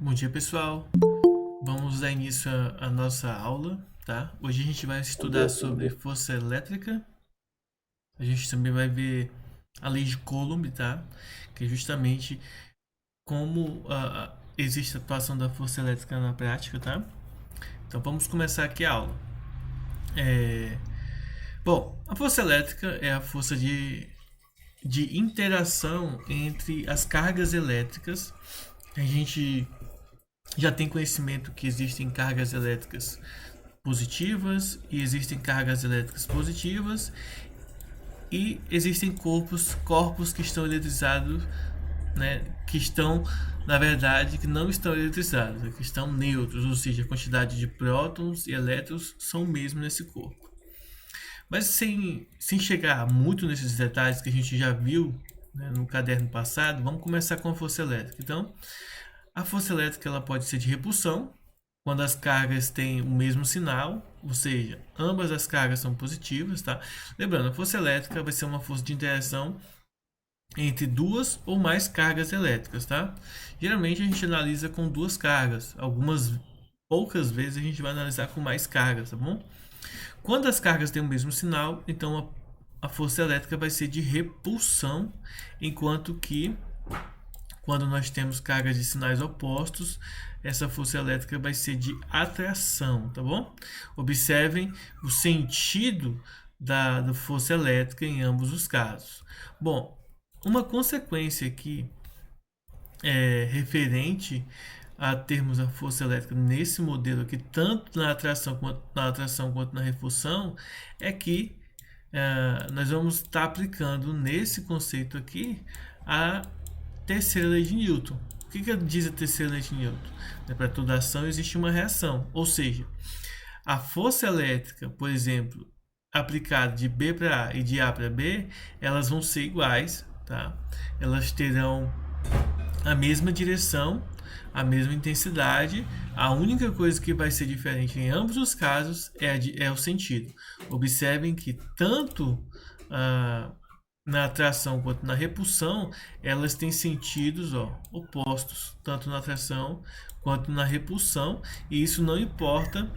Bom dia, pessoal. Vamos dar início à nossa aula, tá? Hoje a gente vai estudar sobre força elétrica. A gente também vai ver a lei de Coulomb, tá? Que é justamente como existe a atuação da força elétrica na prática, tá? Então vamos começar aqui a aula. Bom, a força elétrica é a força de interação entre as cargas elétricas. A gente já tem conhecimento que existem cargas elétricas positivas e existem cargas elétricas positivas e existem corpos que estão eletrizados, né, que estão, na verdade, que não estão eletrizados, que estão neutros, ou seja, a quantidade de prótons e elétrons são o mesmo nesse corpo. Mas sem chegar muito nesses detalhes que a gente já viu, né, no caderno passado, vamos começar com a força elétrica. Então, a força elétrica ela pode ser de repulsão, quando as cargas têm o mesmo sinal, ou seja, ambas as cargas são positivas, tá? Lembrando, a força elétrica vai ser uma força de interação entre duas ou mais cargas elétricas, tá? Geralmente a gente analisa com duas cargas, algumas poucas vezes a gente vai analisar com mais cargas, tá bom? Quando as cargas têm o mesmo sinal, então a força elétrica vai ser de repulsão, enquanto que quando nós temos cargas de sinais opostos, essa força elétrica vai ser de atração, tá bom? Observem o sentido da força elétrica em ambos os casos. Bom, uma consequência aqui referente a termos a força elétrica nesse modelo aqui, tanto na atração quanto na repulsão, é que nós vamos estar aplicando nesse conceito aqui a terceira lei de Newton. O que diz a terceira lei de Newton? Para toda ação existe uma reação, ou seja, a força elétrica, por exemplo, aplicada de B para A e de A para B, elas vão ser iguais, tá? Elas terão a mesma direção, a mesma intensidade. A única coisa que vai ser diferente em ambos os casos é o sentido. Observem que tanto na atração quanto na repulsão, elas têm sentidos opostos, tanto na atração quanto na repulsão, e isso não importa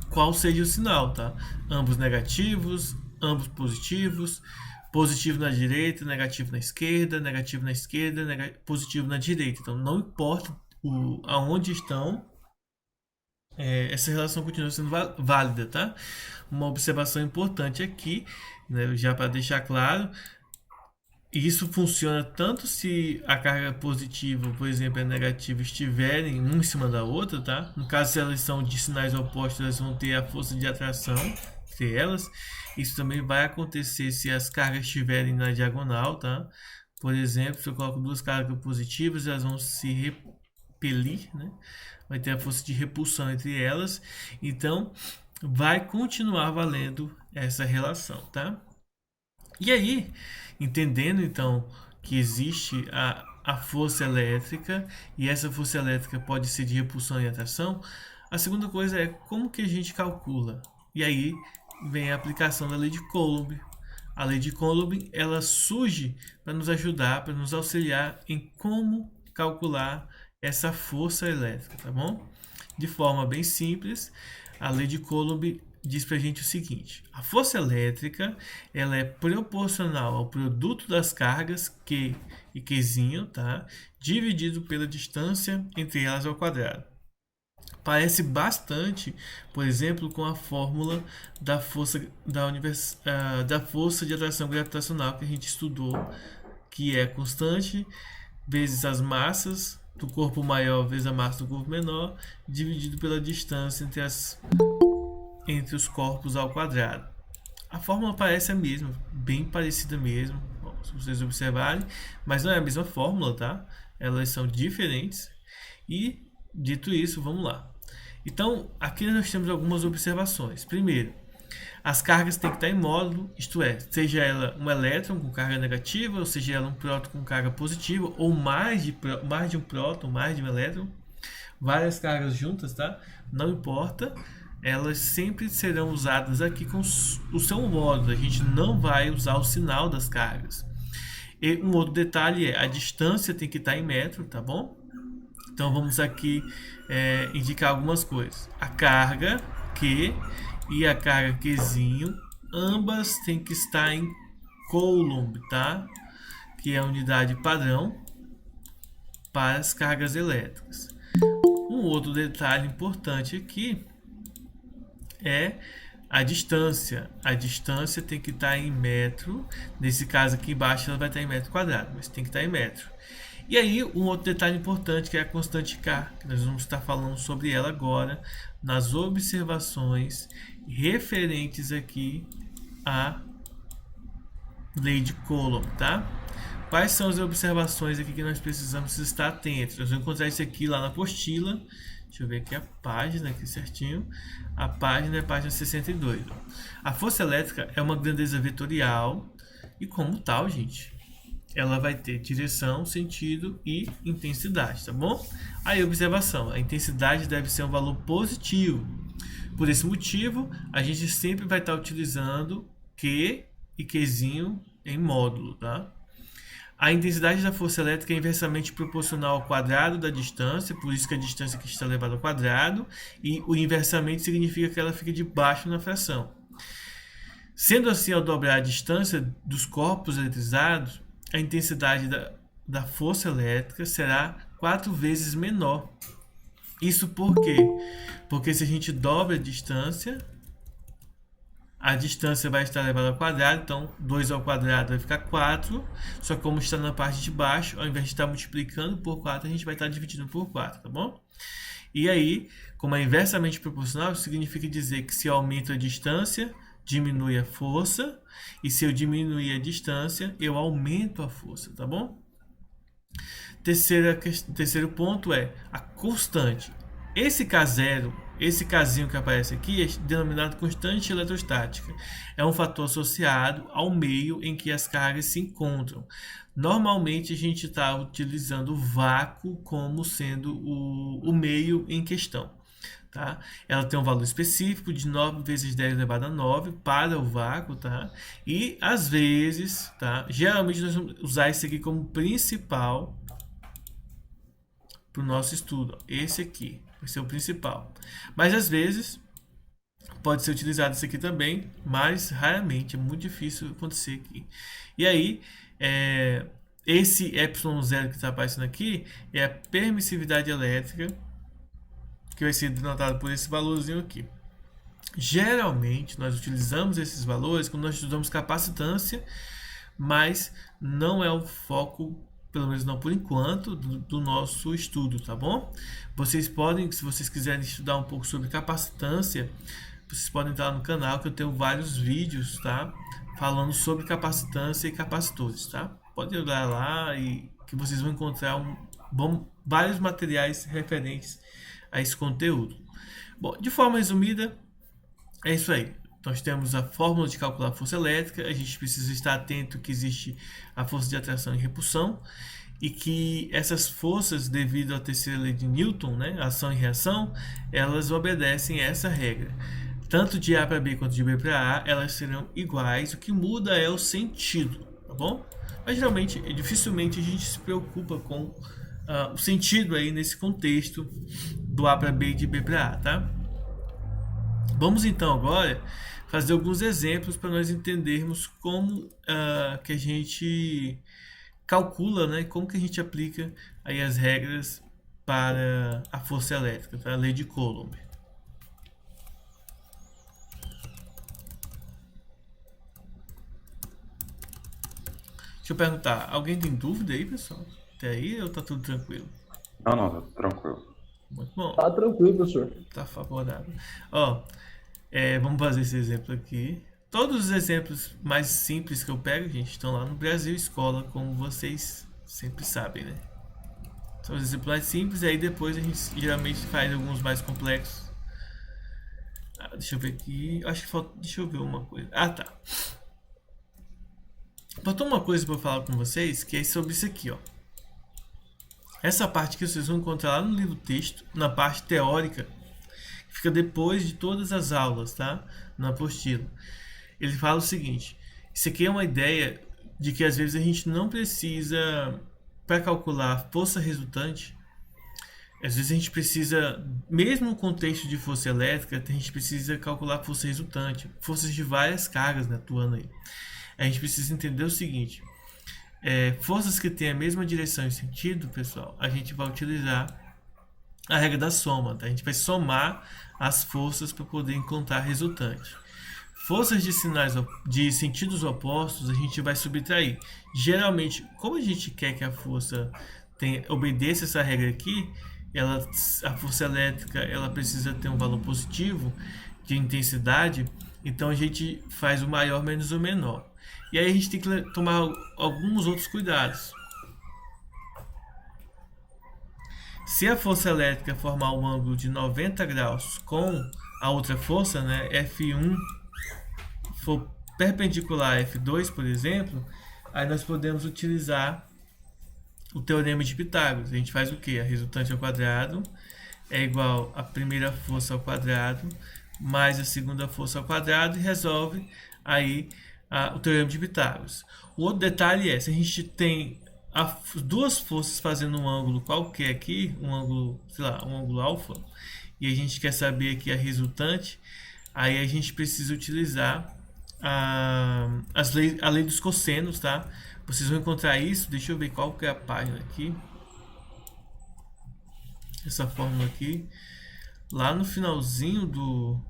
qual seja o sinal, tá? Ambos negativos, ambos positivos, positivo na direita, negativo na esquerda, positivo na direita. Então não importa aonde estão, essa relação continua sendo válida, tá? Uma observação importante aqui, né, já para deixar claro, isso funciona tanto se a carga positiva, por exemplo, e a negativa estiverem uma em cima da outra, tá? No caso, se elas são de sinais opostos, elas vão ter a força de atração entre elas. Isso também vai acontecer se as cargas estiverem na diagonal, tá? Por exemplo, se eu coloco duas cargas positivas, elas vão se repelir, né? Vai ter a força de repulsão entre elas. Então, vai continuar valendo essa relação, tá? E aí, entendendo então que existe a força elétrica e essa força elétrica pode ser de repulsão e atração, a segunda coisa é como que a gente calcula. E aí vem a aplicação da lei de Coulomb. A lei de Coulomb ela surge para nos ajudar, para nos auxiliar em como calcular essa força elétrica, tá bom? De forma bem simples, a lei de Coulomb diz para a gente o seguinte: a força elétrica ela é proporcional ao produto das cargas Q e Qzinho, tá? Dividido pela distância entre elas ao quadrado. Parece bastante, por exemplo, com a fórmula da força da força de atração gravitacional que a gente estudou, que é constante vezes as massas do corpo maior vezes a massa do corpo menor, dividido pela distância entre os corpos ao quadrado. A fórmula parece a mesma, bem parecida mesmo, se vocês observarem, mas não é a mesma fórmula, tá? Elas são diferentes. E dito isso, vamos lá. Então, aqui nós temos algumas observações. Primeiro, as cargas têm que estar em módulo, isto é, seja ela um elétron com carga negativa, ou seja ela um próton com carga positiva, ou mais de um próton, mais de um elétron, várias cargas juntas, tá? Não importa, elas sempre serão usadas aqui com o seu módulo, a gente não vai usar o sinal das cargas. E um outro detalhe é a distância tem que estar em metro, tá bom? Então vamos aqui indicar algumas coisas. A carga Q e a carga Qzinho, ambas têm que estar em Coulomb, tá? Que é a unidade padrão para as cargas elétricas. Um outro detalhe importante aqui é a distância. A distância tem que estar em metro. Nesse caso aqui embaixo ela vai estar em metro quadrado, mas tem que estar em metro. E aí, um outro detalhe importante que é a constante K, que nós vamos estar falando sobre ela agora nas observações referentes aqui à lei de Coulomb, tá? Quais são as observações aqui que nós precisamos estar atentos? Nós vamos encontrar isso aqui lá na apostila. Deixa eu ver aqui a página aqui certinho. A página é a página 62. A força elétrica é uma grandeza vetorial e como tal, gente, ela vai ter direção, sentido e intensidade, tá bom? Aí, observação, a intensidade deve ser um valor positivo. Por esse motivo, a gente sempre vai estar utilizando Q e Qzinho em módulo, tá? A intensidade da força elétrica é inversamente proporcional ao quadrado da distância, por isso que a distância aqui está elevada ao quadrado, e o inversamente significa que ela fica de baixo na fração. Sendo assim, ao dobrar a distância dos corpos eletrizados, a intensidade da força elétrica será 4 vezes menor. Isso por quê? Porque se a gente dobra a distância vai estar elevada ao quadrado, então 2 ao quadrado vai ficar 4, só que como está na parte de baixo, ao invés de estar multiplicando por 4, a gente vai estar dividindo por 4, tá bom? E aí, como é inversamente proporcional, isso significa dizer que se eu aumento a distância, diminui a força, e se eu diminuir a distância, eu aumento a força, tá bom? Terceiro ponto é a constante. Esse K0, esse Kzinho que aparece aqui, é denominado constante eletrostática. É um fator associado ao meio em que as cargas se encontram. Normalmente a gente está utilizando o vácuo como sendo o meio em questão. Tá? Ela tem um valor específico de 9 vezes 10 elevado a 9 para o vácuo, tá? E às vezes, tá? Geralmente nós vamos usar esse aqui como principal para o nosso estudo. Esse aqui vai ser o principal. Mas às vezes pode ser utilizado esse aqui também, mas raramente, é muito difícil acontecer aqui. E aí, esse ε0 que está aparecendo aqui é a permissividade elétrica, que vai ser denotado por esse valorzinho aqui. Geralmente, nós utilizamos esses valores quando nós estudamos capacitância, mas não é o foco, pelo menos não por enquanto, do nosso estudo, tá bom? Vocês podem, se vocês quiserem estudar um pouco sobre capacitância, vocês podem entrar no canal que eu tenho vários vídeos, tá? Falando sobre capacitância e capacitores, tá? Podem olhar lá e que vocês vão encontrar vários materiais referentes a esse conteúdo. Bom, de forma resumida, é isso aí. Nós temos a fórmula de calcular a força elétrica, a gente precisa estar atento que existe a força de atração e repulsão, e que essas forças, devido à terceira lei de Newton, né, ação e reação, elas obedecem a essa regra. Tanto de A para B quanto de B para A, elas serão iguais, o que muda é o sentido, tá bom? Mas geralmente, dificilmente a gente se preocupa com o sentido aí nesse contexto do A para B e de B para A, tá? Vamos então agora fazer alguns exemplos para nós entendermos como que a gente calcula, né? Como que a gente aplica aí as regras para a força elétrica, para a lei de Coulomb. Deixa eu perguntar, alguém tem dúvida aí, pessoal? Até aí ou tá tudo tranquilo? Não, tá tranquilo. Muito bom. Tá tranquilo, professor. Tá favorável. Ó, vamos fazer esse exemplo aqui. Todos os exemplos mais simples que eu pego, gente, estão lá no Brasil Escola, como vocês sempre sabem, né? São os exemplos mais simples, e aí depois a gente geralmente faz alguns mais complexos. Deixa eu ver aqui. Acho que falta. Deixa eu ver uma coisa. Ah, tá. Faltou uma coisa para eu falar com vocês, que é sobre isso aqui, ó. Essa parte que vocês vão encontrar lá no livro texto, na parte teórica, que fica depois de todas as aulas, tá? Na apostila. Ele fala o seguinte: isso aqui é uma ideia de que às vezes a gente não precisa, para calcular a força resultante, Às vezes a gente precisa, mesmo no contexto de força elétrica, a gente precisa calcular a força resultante, forças de várias cargas, né, atuando aí. A gente precisa entender o seguinte: forças que têm a mesma direção e sentido, pessoal, a gente vai utilizar a regra da soma, tá? A gente vai somar as forças para poder encontrar a resultante. Forças de sinais de sentidos opostos a gente vai subtrair. Geralmente, como a gente quer que a força obedeça essa regra aqui, a força elétrica ela precisa ter um valor positivo de intensidade, então a gente faz o maior menos o menor. E aí a gente tem que tomar alguns outros cuidados. Se a força elétrica formar um ângulo de 90 graus com a outra força, né, F1, for perpendicular a F2, por exemplo, aí nós podemos utilizar o teorema de Pitágoras. A gente faz o que? A resultante ao quadrado é igual a primeira força ao quadrado mais a segunda força ao quadrado e resolve aí o teorema de Pitágoras. O outro detalhe é, se a gente tem duas forças fazendo um ângulo qualquer aqui, um ângulo, sei lá, um ângulo alfa, e a gente quer saber aqui a resultante, aí a gente precisa utilizar a lei dos cossenos, tá? Vocês vão encontrar isso, deixa eu ver qual que é a página aqui. Essa fórmula aqui, lá no finalzinho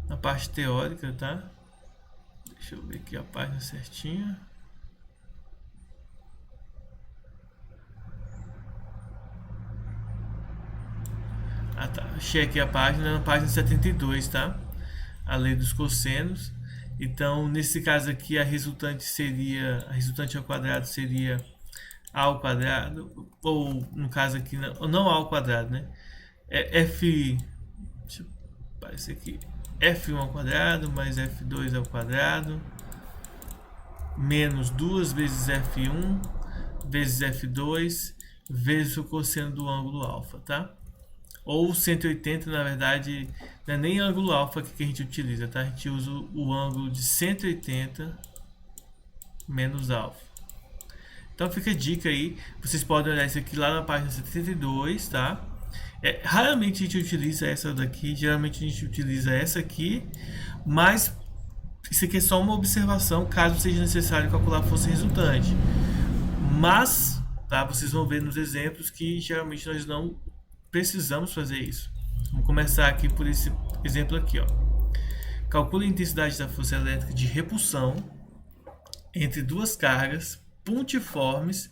na parte teórica, tá? Deixa eu ver aqui a página certinha. Tá. Achei aqui a página, na página 72, tá? A lei dos cossenos. Então, nesse caso aqui, a resultante ao quadrado seria a ao quadrado, ou no caso aqui, não a ao quadrado, né? Deixa eu aparecer aqui. F1 ao quadrado mais F2 ao quadrado menos 2 vezes F1 vezes F2 vezes o cosseno do ângulo alfa, tá? Ou 180, na verdade, não é nem ângulo alfa que a gente utiliza, tá? A gente usa o ângulo de 180 menos alfa. Então fica a dica aí, vocês podem olhar isso aqui lá na página 72, tá? Raramente a gente utiliza essa daqui, geralmente a gente utiliza essa aqui, mas isso aqui é só uma observação, caso seja necessário calcular a força resultante. Mas, tá, vocês vão ver nos exemplos que geralmente nós não precisamos fazer isso. Vamos começar aqui por esse exemplo aqui, ó. Calcule a intensidade da força elétrica de repulsão entre duas cargas pontiformes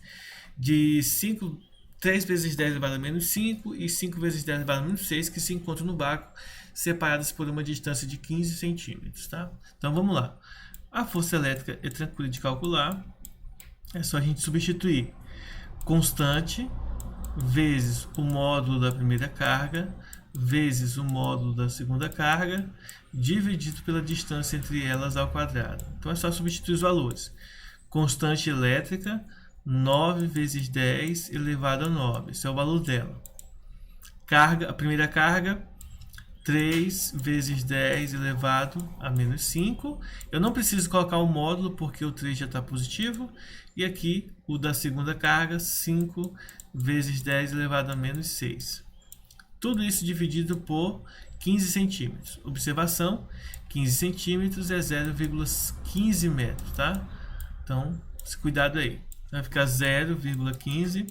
de 3 vezes 10 elevado a menos 5 e 5 vezes 10 elevado a menos 6 que se encontram no vácuo, separadas por uma distância de 15 centímetros, tá? Então vamos lá. A força elétrica é tranquila de calcular. É só a gente substituir constante vezes o módulo da primeira carga vezes o módulo da segunda carga dividido pela distância entre elas ao quadrado. Então é só substituir os valores. Constante elétrica 9 vezes 10 elevado a 9. Esse é o valor dela. A primeira carga 3 vezes 10 elevado a menos 5. Eu não preciso colocar o módulo porque o 3 já está positivo. E aqui o da segunda carga 5 vezes 10 elevado a menos 6. Tudo isso dividido por 15 centímetros. Observação, 15 centímetros é 0,15 metros, tá? Então, cuidado aí. Vai ficar 0,15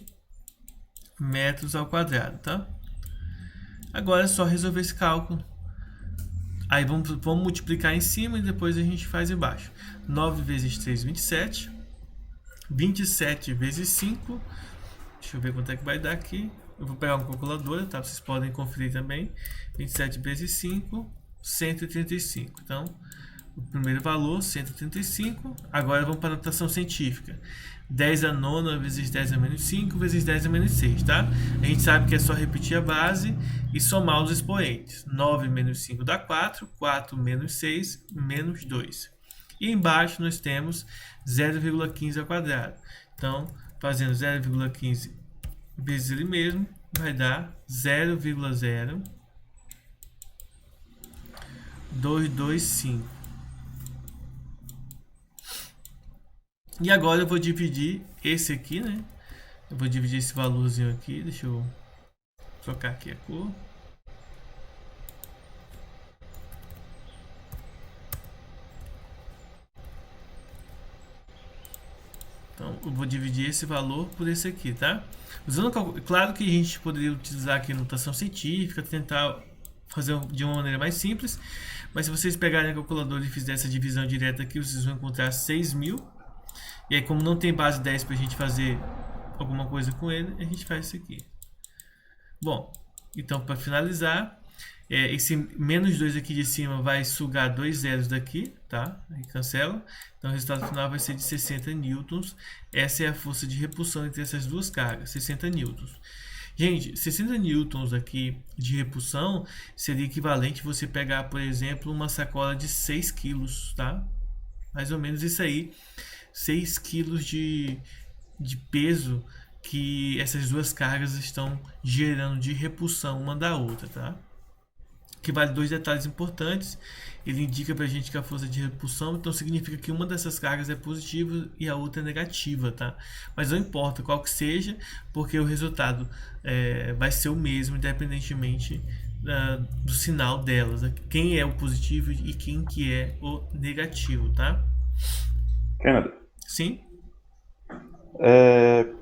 metros ao quadrado, tá? Agora é só resolver esse cálculo. Aí vamos multiplicar em cima e depois a gente faz embaixo. 9 vezes 3, 27. 27 vezes 5. Deixa eu ver quanto é que vai dar aqui. Eu vou pegar uma calculadora, tá? Vocês podem conferir também. 27 vezes 5, 135. Então, o primeiro valor, 135. Agora vamos para a notação científica. 10 a nona vezes 10 a menos 5 vezes 10 a menos 6, tá? A gente sabe que é só repetir a base e somar os expoentes. 9 menos 5 dá 4. 4 menos 6, menos 2. E embaixo nós temos 0,15 ao quadrado. Então, fazendo 0,15 vezes ele mesmo, vai dar 0,0225. E agora eu vou dividir esse aqui, né, Eu vou dividir esse valorzinho aqui. Deixa eu trocar aqui a cor. Então, eu vou dividir esse valor por esse aqui, tá? Claro que a gente poderia utilizar aqui a notação científica, tentar fazer de uma maneira mais simples, mas se vocês pegarem a calculadora e fizerem essa divisão direta aqui, vocês vão encontrar 6.000. E aí, como não tem base 10 para a gente fazer alguma coisa com ele, a gente faz isso aqui. Bom, então para finalizar, esse menos 2 aqui de cima vai sugar 2 zeros daqui, tá? Aí cancela. Então o resultado final vai ser de 60 newtons. Essa é a força de repulsão entre essas duas cargas, 60 newtons. Gente, 60 newtons aqui de repulsão seria equivalente você pegar, por exemplo, uma sacola de 6 quilos, tá? Mais ou menos isso aí. 6 quilos de peso que essas duas cargas estão gerando de repulsão uma da outra, tá? Que vale dois detalhes importantes. Ele indica pra gente que a força de repulsão, então significa que uma dessas cargas é positiva e a outra é negativa, tá? Mas não importa qual que seja, porque o resultado vai ser o mesmo, independentemente do sinal delas, né? Quem é o positivo e quem que é o negativo, tá? Kennedy, Sim?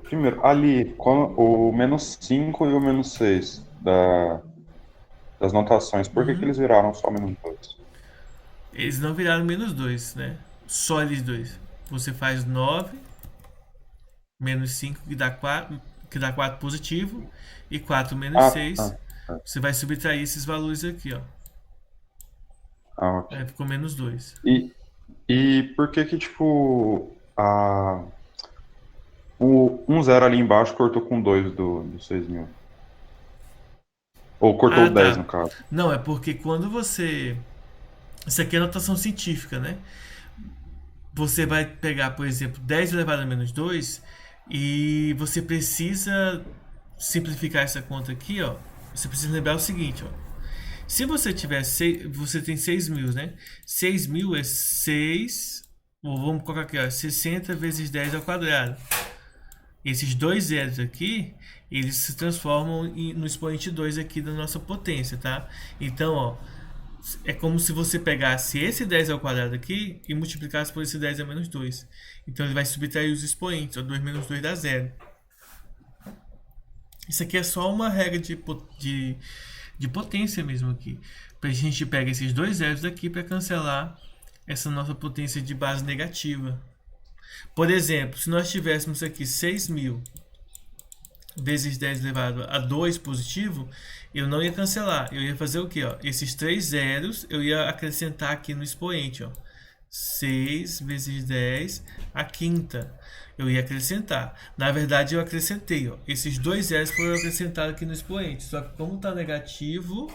primeiro, ali, o menos 5 e o menos 6 das notações, por que eles viraram só menos 2? Eles não viraram menos 2, né? Só eles dois. Você faz 9 menos 5 que dá 4 positivo, e 4 menos 6. Você vai subtrair esses valores aqui, ó. Ok. Ficou menos 2. E por que tipo, o 1 0 ali embaixo cortou com 2 do 6.000? Ou cortou 10 tá. no caso? Não, é porque quando você... Isso aqui é notação científica, né? Você vai pegar, por exemplo, 10 elevado a menos 2 e você precisa simplificar essa conta aqui, ó. Você precisa lembrar o seguinte, ó. Se você tiver você tem 6.000, né? 6.000 é 6, vamos colocar aqui, ó, 60 vezes 10 ao quadrado. Esses dois zeros aqui, eles se transformam no expoente 2 aqui da nossa potência, tá? Então, ó, é como se você pegasse esse 10 ao quadrado aqui e multiplicasse por esse 10 a menos 2. Então ele vai subtrair os expoentes, ó, 2 menos 2 dá 0. Isso aqui é só uma regra de potência mesmo aqui. A gente pega esses dois zeros daqui para cancelar essa nossa potência de base negativa. Por exemplo, se nós tivéssemos aqui 6.000 vezes 10 elevado a 2 positivo, eu não ia cancelar. Eu ia fazer o quê? Ó? Esses 3 zeros eu ia acrescentar aqui no expoente. Ó. 6 vezes 10 a quinta. Eu ia acrescentar. Na verdade, eu acrescentei. Ó. Esses 2 zeros foram acrescentados aqui no expoente. Só que como está negativo...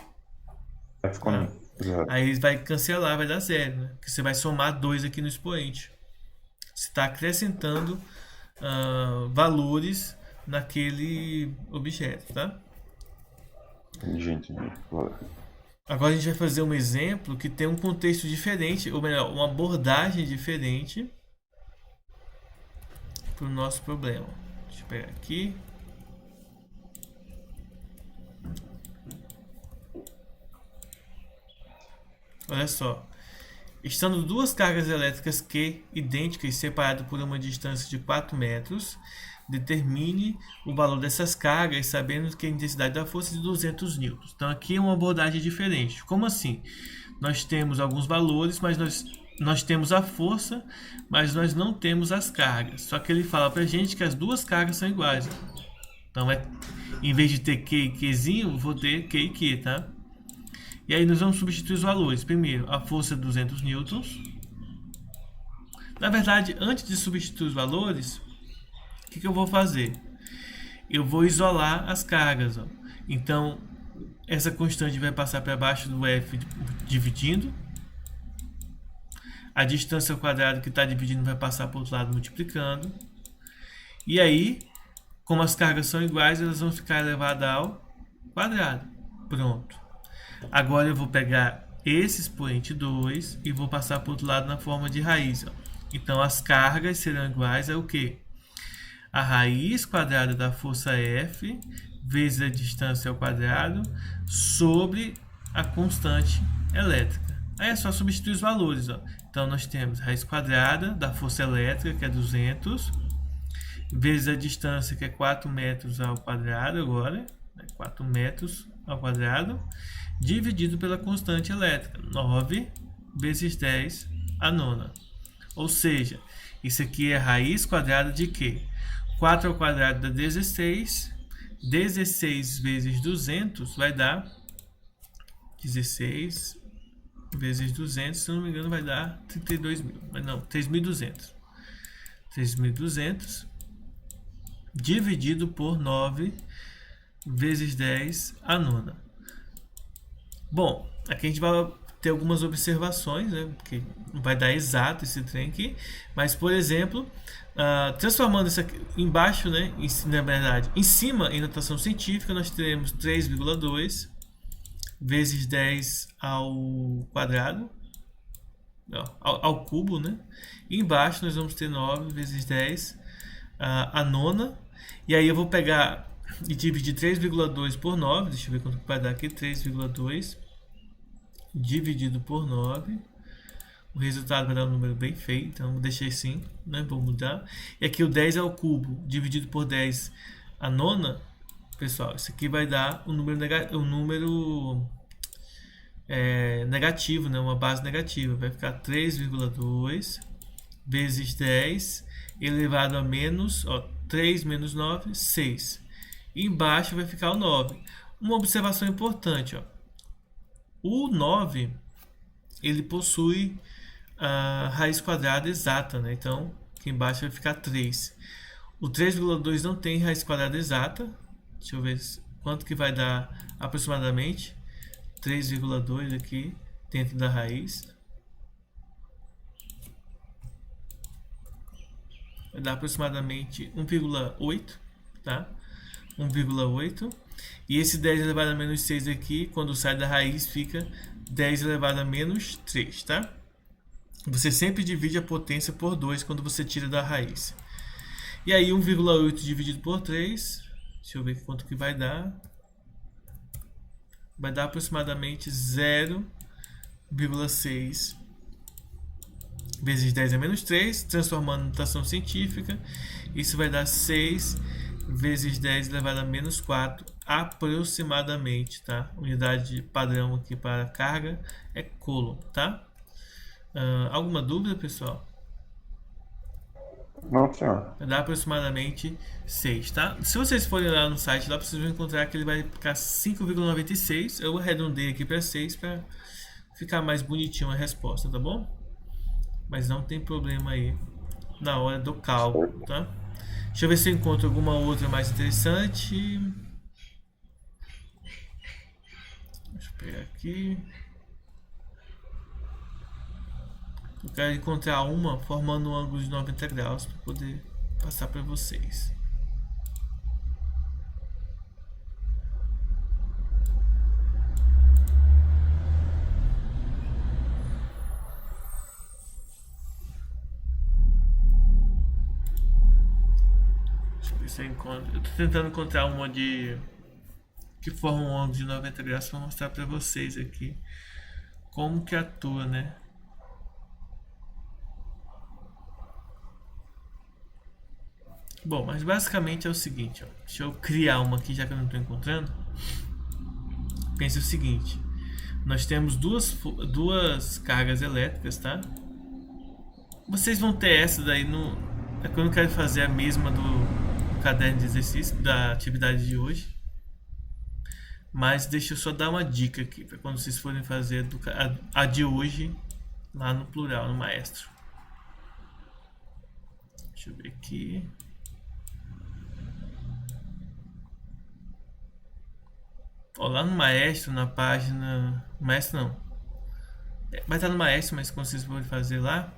Aí vai cancelar, vai dar 0. Né? Porque você vai somar 2 aqui no expoente. Você está acrescentando valores naquele objeto, tá? Entendi. Agora a gente vai fazer um exemplo que tem um contexto diferente, ou melhor, uma abordagem diferente para o nosso problema. Deixa eu pegar aqui. Olha só. Estando duas cargas elétricas Q idênticas separadas por uma distância de 4 metros, determine o valor dessas cargas sabendo que a intensidade da força é de 200 newtons. Então aqui é uma abordagem diferente. Como assim? Nós temos alguns valores, mas nós temos a força, mas nós não temos as cargas. Só que ele fala pra gente que as duas cargas são iguais. Então em vez de ter Q e Qzinho, vou ter Q e Q, tá? E aí nós vamos substituir os valores. Primeiro, a força é 200 newtons. Na verdade, antes de substituir os valores, o que eu vou fazer? Eu vou isolar as cargas. Ó. Então, essa constante vai passar para baixo do F dividindo. A distância ao quadrado que está dividindo vai passar para o outro lado multiplicando. E aí, como as cargas são iguais, elas vão ficar elevadas ao quadrado. Pronto. Agora eu vou pegar esse expoente 2 e vou passar para o outro lado na forma de raiz. Ó. Então as cargas serão iguais a o quê? a raiz quadrada da força F vezes a distância ao quadrado sobre a constante elétrica. Aí é só substituir os valores. Ó. Então, nós temos raiz quadrada da força elétrica, que é 200, vezes a distância, que é 4 metros ao quadrado agora, 4 metros ao quadrado, dividido pela constante elétrica, 9 vezes 10 a nona. Ou seja, isso aqui é raiz quadrada de quê? 4 ao quadrado dá 16, 16 vezes 200 vai dar 16 vezes 200, se não me engano vai dar 32 mil, mas não, 3.200. 3.200 dividido por 9 vezes 10 a nona. Bom, aqui a gente vai ter algumas observações, né? Porque não vai dar exato esse trem aqui, mas por exemplo, transformando isso aqui embaixo, né? Na verdade, em cima, em notação científica, nós teremos 3,2 vezes 10 ao quadrado, ao cubo, né? E embaixo nós vamos ter 9 vezes 10 a nona. E aí eu vou pegar e dividir 3,2 por 9. Deixa eu ver quanto vai dar aqui. 3,2 dividido por 9. O resultado vai dar um número bem feio, então deixei assim, né? Vou mudar. E aqui o 10 ao cubo dividido por 10 a nona. Pessoal, isso aqui vai dar um número negativo, né? Uma base negativa. Vai ficar 3,2 vezes 10 elevado a menos, 3 menos 9, 6. E embaixo vai ficar o 9. Uma observação importante, o 9 ele possui a raiz quadrada exata, né? Então aqui embaixo vai ficar 3. O 3,2 não tem raiz quadrada exata. Deixa eu ver quanto que vai dar aproximadamente. 3,2 aqui dentro da raiz. Vai dar aproximadamente 1,8, tá? 1,8. E esse 10 elevado a menos 6 aqui, quando sai da raiz, fica 10 elevado a menos 3, tá? Você sempre divide a potência por 2 quando você tira da raiz. E aí 1,8 dividido por 3, deixa eu ver quanto que vai dar. Vai dar aproximadamente 0,6 vezes 10 a menos 3, transformando em notação científica. Isso vai dar 6 vezes 10 elevado a menos 4, aproximadamente, tá? Unidade padrão aqui para carga é coulomb, tá? Alguma dúvida, pessoal? Não, senhor. Vai dar aproximadamente 6, tá? Se vocês forem lá no site, lá vocês vão encontrar que ele vai ficar 5,96. Eu arredondei aqui para 6 para ficar mais bonitinho a resposta, tá bom? Mas não tem problema aí na hora do cálculo, tá? Deixa eu ver se eu encontro alguma outra mais interessante. Deixa eu pegar aqui. Eu quero encontrar uma formando um ângulo de 90 graus para poder passar para vocês. Deixa eu ver se eu encontro. Eu estou tentando encontrar uma que forma um ângulo de 90 graus para mostrar para vocês aqui como que atua, né? Bom, mas basicamente é o seguinte, deixa eu criar uma aqui já que eu não estou encontrando. Pense o seguinte, nós temos duas cargas elétricas, tá? Vocês vão ter essa daí é que eu não quero fazer a mesma do caderno de exercício da atividade de hoje. Mas deixa eu só dar uma dica aqui para quando vocês forem fazer a de hoje lá no plural, no maestro. Deixa eu ver aqui. Lá no maestro, na página... Maestro não. Vai estar no maestro, mas quando vocês forem fazer lá,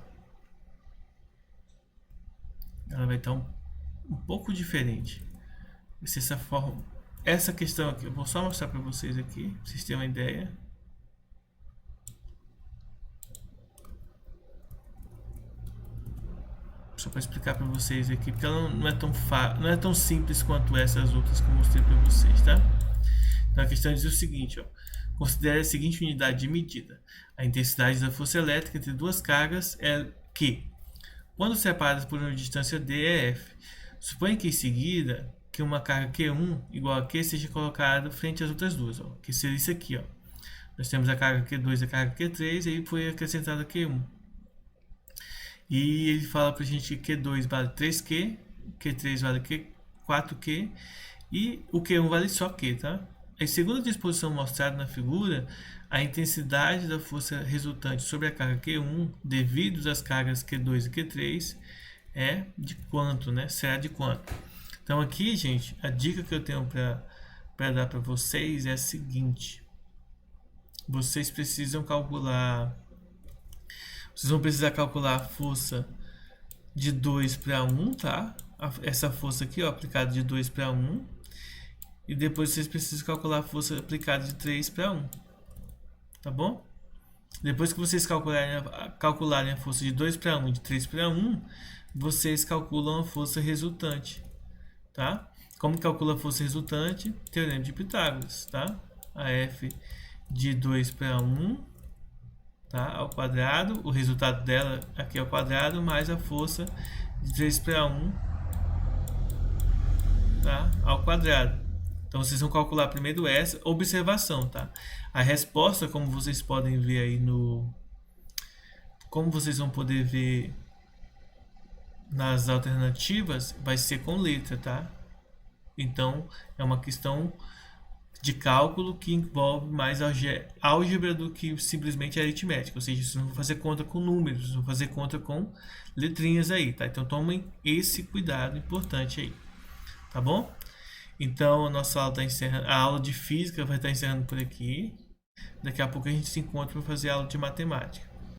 ela vai estar um pouco diferente. Vai ser essa forma. Essa questão aqui, eu vou só mostrar para vocês aqui, para vocês terem uma ideia. Só para explicar para vocês aqui, porque ela não é tão simples quanto essas outras que eu mostrei para vocês, tá? Então a questão diz o seguinte, ó. Considere a seguinte unidade de medida. A intensidade da força elétrica entre duas cargas é Q, quando separadas por uma distância d é F. Suponha que em seguida que uma carga Q1 igual a Q seja colocada frente às outras duas, ó, que seria isso aqui, ó. Nós temos a carga Q2 e a carga Q3, e aí foi acrescentada Q1. E ele fala pra gente que Q2 vale 3Q, Q3 vale 4Q e o Q1 vale só Q, tá? Em segunda disposição mostrada na figura, a intensidade da força resultante sobre a carga Q1 devido às cargas Q2 e Q3 é de quanto, né? Será de quanto? Então aqui, gente, a dica que eu tenho para dar para vocês é a seguinte. Vocês vão precisar calcular a força de 2 para 1, tá? Essa força aqui, ó, aplicada de 2 para 1. E depois vocês precisam calcular a força aplicada de 3 para 1. Tá bom? Depois que vocês calcularem a força de 2 para 1 e de 3 para 1, vocês calculam a força resultante. Tá? Como calcula a força resultante? Teorema de Pitágoras, tá? A F de 2 para 1, tá? Ao quadrado, o resultado dela aqui ao quadrado, mais a força de 3 para 1, tá? Ao quadrado. Então vocês vão calcular primeiro essa observação, tá? A resposta, como vocês podem ver aí como vocês vão poder ver nas alternativas, vai ser com letra, tá? Então é uma questão de cálculo que envolve mais álgebra do que simplesmente aritmética, ou seja, vocês não vão fazer conta com números, vocês vão fazer conta com letrinhas aí, tá? Então tomem esse cuidado importante aí, tá bom? Então a nossa aula está encerrando, a aula de física vai estar encerrando por aqui. Daqui a pouco a gente se encontra para fazer a aula de matemática.